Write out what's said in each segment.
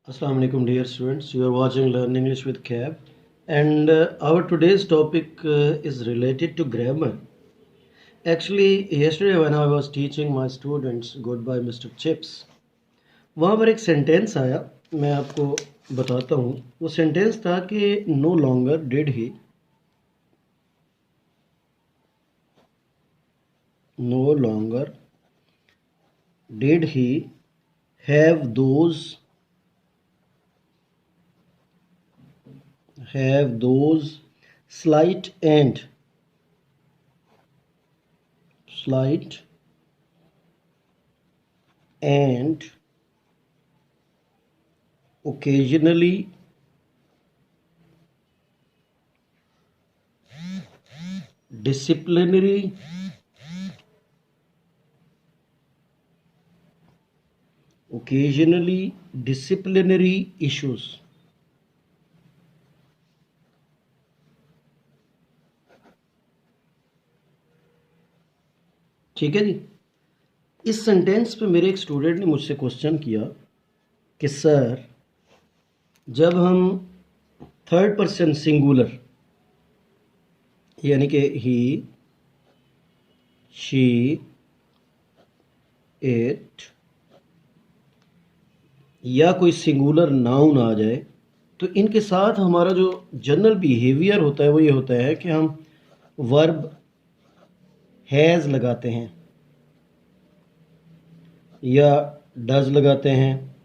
Assalamu alaikum dear students, you are watching Learn English with Cab, and our today's topic is related to grammar. Actually, yesterday when I was teaching my students Goodbye Mr. Chips, वहाँ पर एक sentence आया, मैं आपको बताता हूँ. वो sentence था कि no longer did he have those slight and occasionally disciplinary issues. ठीक है जी. इस सेंटेंस पे मेरे एक स्टूडेंट ने मुझसे क्वेश्चन किया कि सर, जब हम थर्ड पर्सन सिंगुलर यानी कि ही, शी, इट या कोई सिंगुलर नाउन आ जाए तो इनके साथ हमारा जो जनरल बिहेवियर होता है वो ये होता है कि हम वर्ब हैज़ लगाते हैं या डज लगाते हैं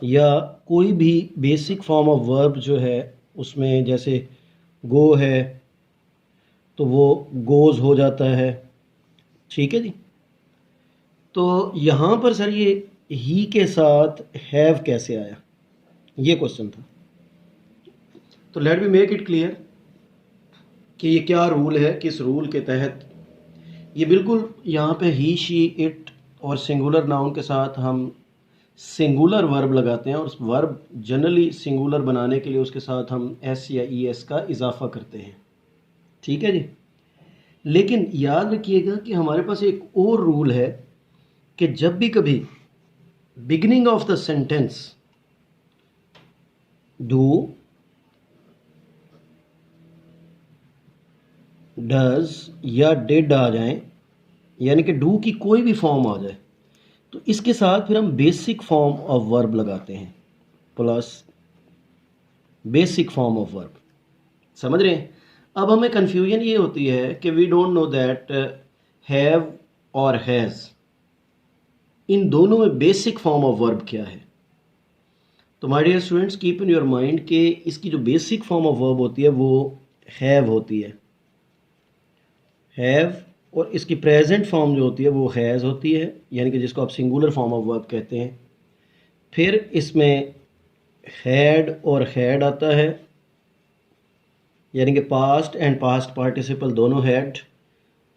या कोई भी बेसिक फॉर्म ऑफ वर्ब जो है उसमें जैसे गो है तो वो गोज़ हो जाता है. ठीक है जी. तो यहाँ पर सर ये ही के साथ हैव कैसे आया, ये क्वेश्चन था. तो let me make it clear कि ये क्या रूल है, किस रूल के तहत ये बिल्कुल यहाँ पे ही, शी, इट और सिंगुलर नाउन के साथ हम सिंगुलर वर्ब लगाते हैं और उस वर्ब जनरली सिंगुलर बनाने के लिए उसके साथ हम एस या ई एस का इजाफा करते हैं. ठीक है जी. लेकिन याद रखिएगा कि हमारे पास एक और रूल है कि जब भी कभी beginning of the sentence do, does या डिड आ जाए, यानी कि डू की कोई भी फॉर्म आ जाए, तो इसके साथ फिर हम बेसिक फॉर्म ऑफ वर्ब लगाते हैं plus basic form of verb. समझ रहे हैं. अब हमें कन्फ्यूजन ये होती है कि we don't know that have और हैज़ इन दोनों में बेसिक फॉर्म ऑफ वर्ब क्या है. तो my dear students, keep in your mind कि इसकी जो बेसिक फॉर्म ऑफ वर्ब होती है वो हैव होती है, हैव, और इसकी प्रेजेंट फॉर्म जो होती है वो हैज़ होती है, यानी कि जिसको आप सिंगुलर फॉर्म ऑफ वर्ब कहते हैं. फिर इसमें हैड और हैड आता है, यानी कि पास्ट एंड पास्ट पार्टिसिपल दोनों हैड.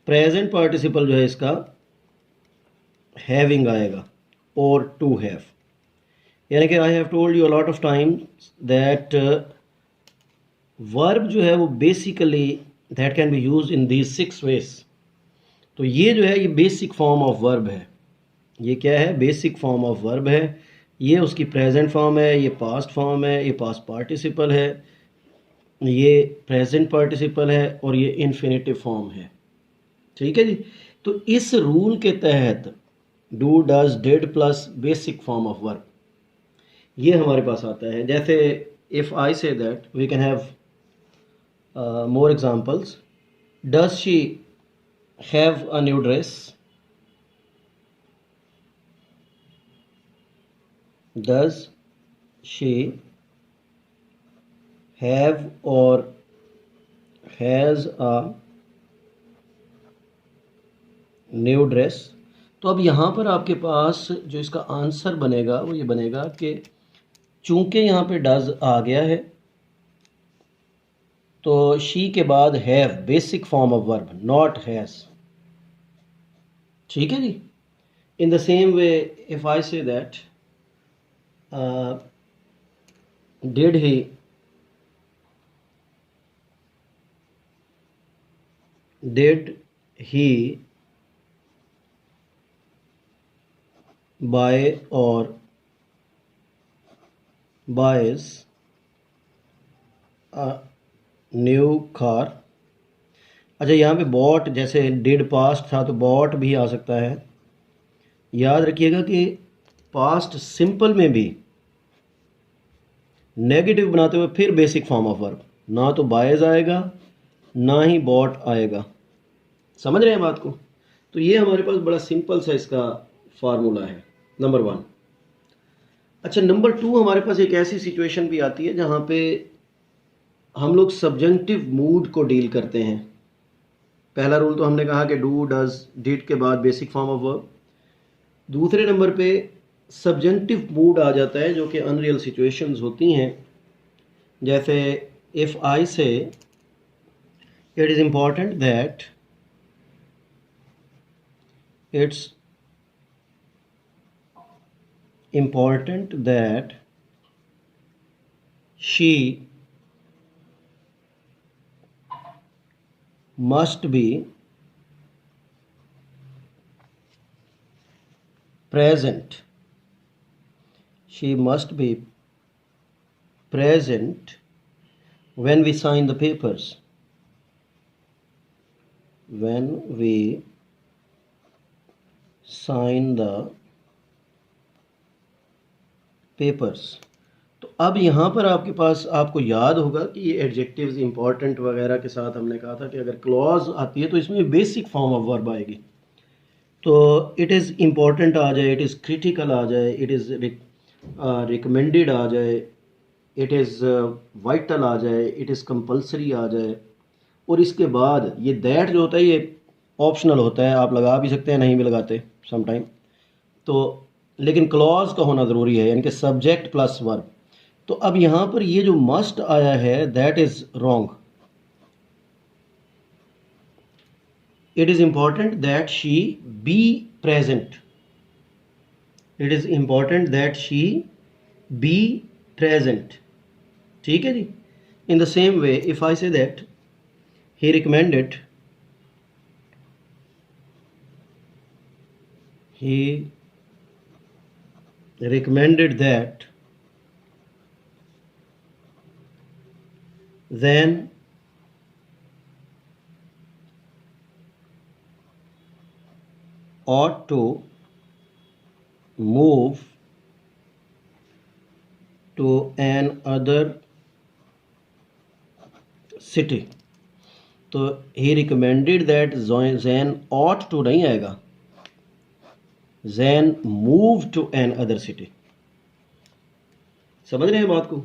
प्रेजेंट पार्टिसिपल जो है इसका हैविंग आएगा और टू हैव. यानी कि I have told you a lot of time that verb जो है वो basically that can be use in these 6 ways. तो ये जो है ये बेसिक फॉर्म ऑफ वर्ब है. ये क्या है? बेसिक फॉर्म ऑफ वर्ब है. ये उसकी प्रेजेंट फॉर्म है, ये पास्ट फॉर्म है, ये पास्ट पार्टिसिपल है, ये प्रेजेंट पार्टिसिपल है और ये इन्फिनेटिव फॉर्म है. ठीक है जी. तो इस रूल के तहत do, does, did plus basic form of verb ये हमारे पास आता है. जैसे if I say that we can have more examples. Does she have a new dress? Does she have और हैज़ अ न्यू ड्रेस. तो अब यहाँ पर आपके पास जो इसका आंसर बनेगा वो ये बनेगा कि चूंकि यहाँ पे डज आ गया है तो शी के बाद have basic form of verb, not has. ठीक है जी. In the same way if I say that did he buy or buys a new car। अच्छा, यहाँ पे बॉट जैसे डिड पास्ट था तो बॉट भी आ सकता है। याद रखिएगा कि पास्ट सिंपल में भी नेगेटिव बनाते हुए फिर बेसिक फॉर्म ऑफ वर्ब, ना तो बायज आएगा ना ही बॉट आएगा। समझ रहे हैं बात को? तो ये हमारे पास बड़ा सिंपल सा इसका फार्मूला है, नंबर 1। अच्छा, नंबर 2, हमारे पास एक ऐसी सिचुएशन भी आती है जहाँ पे हम लोग सब्जेंटिव मूड को डील करते हैं। पहला रूल तो हमने कहा कि डू, डज, डिड के बाद बेसिक फॉर्म ऑफ वर्ब। दूसरे नंबर पे सब्जेंटिव मूड आ जाता है जो कि अनरियल सिचुएशंस होती हैं। जैसे इफ़ आई से it is important that, it's important that she must be present, she must be present when we sign the papers, when we sign the papers. तो अब यहाँ पर आपके पास, आपको याद होगा कि ये एडजेक्टिव्स इंपॉर्टेंट वगैरह के साथ हमने कहा था कि अगर क्लॉज आती है तो इसमें बेसिक फॉर्म ऑफ वर्ब आएगी। तो इट इज़ इम्पॉर्टेंट आ जाए, इट इज़ क्रिटिकल आ जाए, इट इज़ रिकमेंडेड आ जाए, इट इज़ वाइटल आ जाए, इट इज़ कंपल्सरी आ जाए। और इसके बाद ये दैट जो होता है ये ऑप्शनल होता है, आप लगा भी सकते हैं, नहीं भी लगाते समटाइम। तो लेकिन क्लॉज का होना ज़रूरी है, यानी कि सब्जेक्ट प्लस वर्ब। तो अब यहाँ पर ये जो मस्ट आया है that is wrong. It is important that she be present, it is important that she be present. ठीक है जी। In the same way if I say that he recommended, he recommended that, then ought to move to an other city। तो he recommended that then ought to नहीं आएगा, then move to an other city। समझ रहे हैं बात को?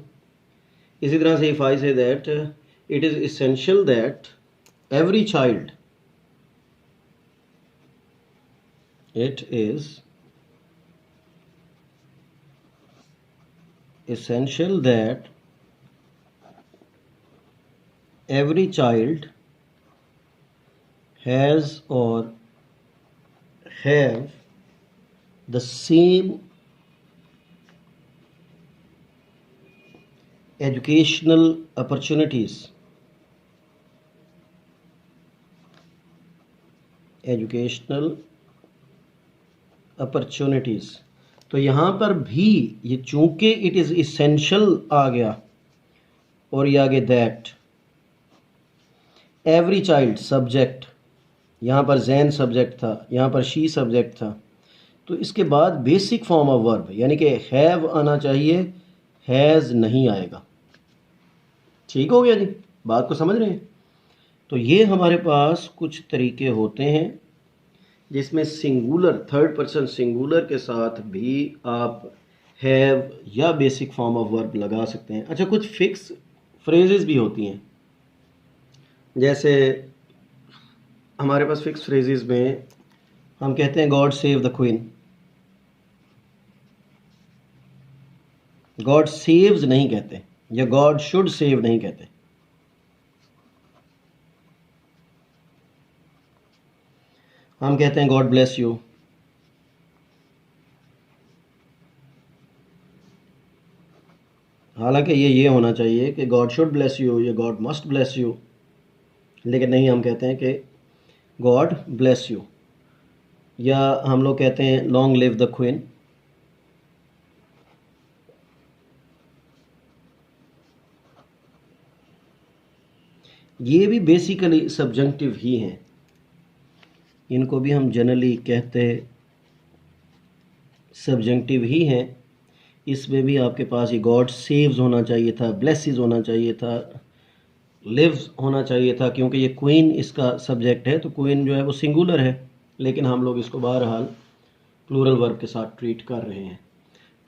इसी तरह से if I say that it is essential that every child, it is essential that every child has or have the same educational opportunities, educational opportunities। तो यहाँ पर भी ये चूंकि इट इज़ इसेंशियल आ गया और ये आगे दैट, एवरी चाइल्ड सब्जेक्ट, यहाँ पर जैन सब्जेक्ट था, यहाँ पर शी सब्जेक्ट था। तो इसके बाद बेसिक फॉर्म ऑफ वर्ब यानी कि हैव आना चाहिए, हैज़ नहीं आएगा। ठीक हो गया जी? बात को समझ रहे हैं? तो ये हमारे पास कुछ तरीके होते हैं जिसमें सिंगुलर, थर्ड पर्सन सिंगुलर के साथ भी आप हैव या बेसिक फॉर्म ऑफ वर्ब लगा सकते हैं। अच्छा, कुछ फिक्स फ्रेजेस भी होती हैं। जैसे हमारे पास फिक्स फ्रेजेस में हम कहते हैं God save the queen. God saves नहीं कहते, या गॉड शुड सेव नहीं कहते। हम कहते हैं गॉड ब्लेस यू। हालांकि ये होना चाहिए कि गॉड शुड ब्लेस यू या गॉड मस्ट ब्लेस यू, लेकिन नहीं, हम कहते हैं कि गॉड ब्लेस यू। या हम लोग कहते हैं लॉन्ग लिव द क्वीन। ये भी बेसिकली सब्जेक्टिव ही हैं, इनको भी हम जनरली कहते सब्जेक्टिव ही हैं। इसमें भी आपके पास ये गॉड सेव्स होना चाहिए था, ब्लेसिस होना चाहिए था, लिव्स होना चाहिए था, क्योंकि ये क्वीन इसका सब्जेक्ट है, तो क्वीन जो है वो सिंगुलर है, लेकिन हम लोग इसको बहरहाल प्लूरल वर्ब के साथ ट्रीट कर रहे हैं।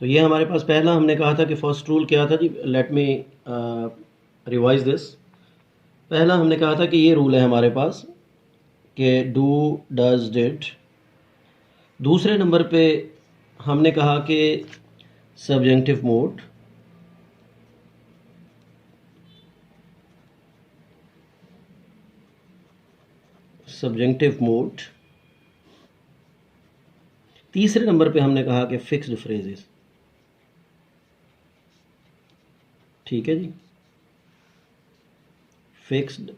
तो ये हमारे पास पहला हमने कहा था कि फर्स्ट रूल क्या था जी, लेट मी रिवाइज दिस। पहला हमने कहा था कि ये रूल है हमारे पास कि डू, डज, डिड। दूसरे नंबर पे हमने कहा कि सब्जेक्टिव मोड। Subjective mode. तीसरे नंबर पे हमने कहा कि फिक्स्ड फ्रेजेस। ठीक है जी, फिक्स्ड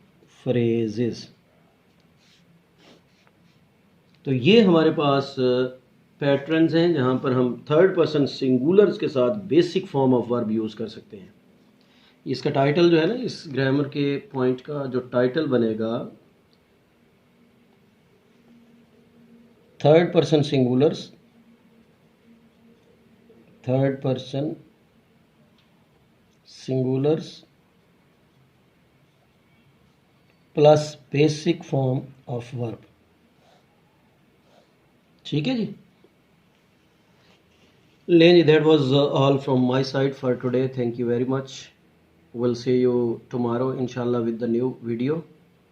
फ्रेजेस। तो ये हमारे पास पैटर्न्स हैं जहाँ पर हम थर्ड पर्सन सिंगुलर्स के साथ basic form of verb use कर सकते हैं। इसका टाइटल जो है ना, इस ग्रामर के पॉइंट का जो टाइटल बनेगा, third person singulars, third person singulars plus basic form of verb. ठीक है जी। Lenny, that was all from my side for today. Thank you very much. We'll see you tomorrow inshallah with the new video.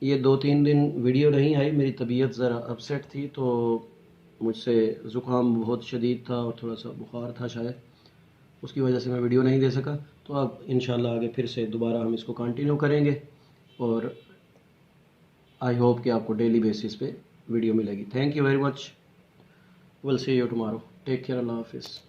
ये 2-3 दिन video नहीं आई, मेरी तबीयत ज़रा upset थी, तो मुझसे ज़ुकाम बहुत शदीद था और थोड़ा सा बुखार था शायद, उसकी वजह से मैं वीडियो नहीं दे सका। तो अब इंशाल्लाह आगे फिर से दोबारा हम इसको कंटिन्यू करेंगे और आई होप कि आपको डेली बेसिस पे वीडियो मिलेगी। Thank you very much. Will see you tomorrow. Take care. अल्लाह हाफिज़।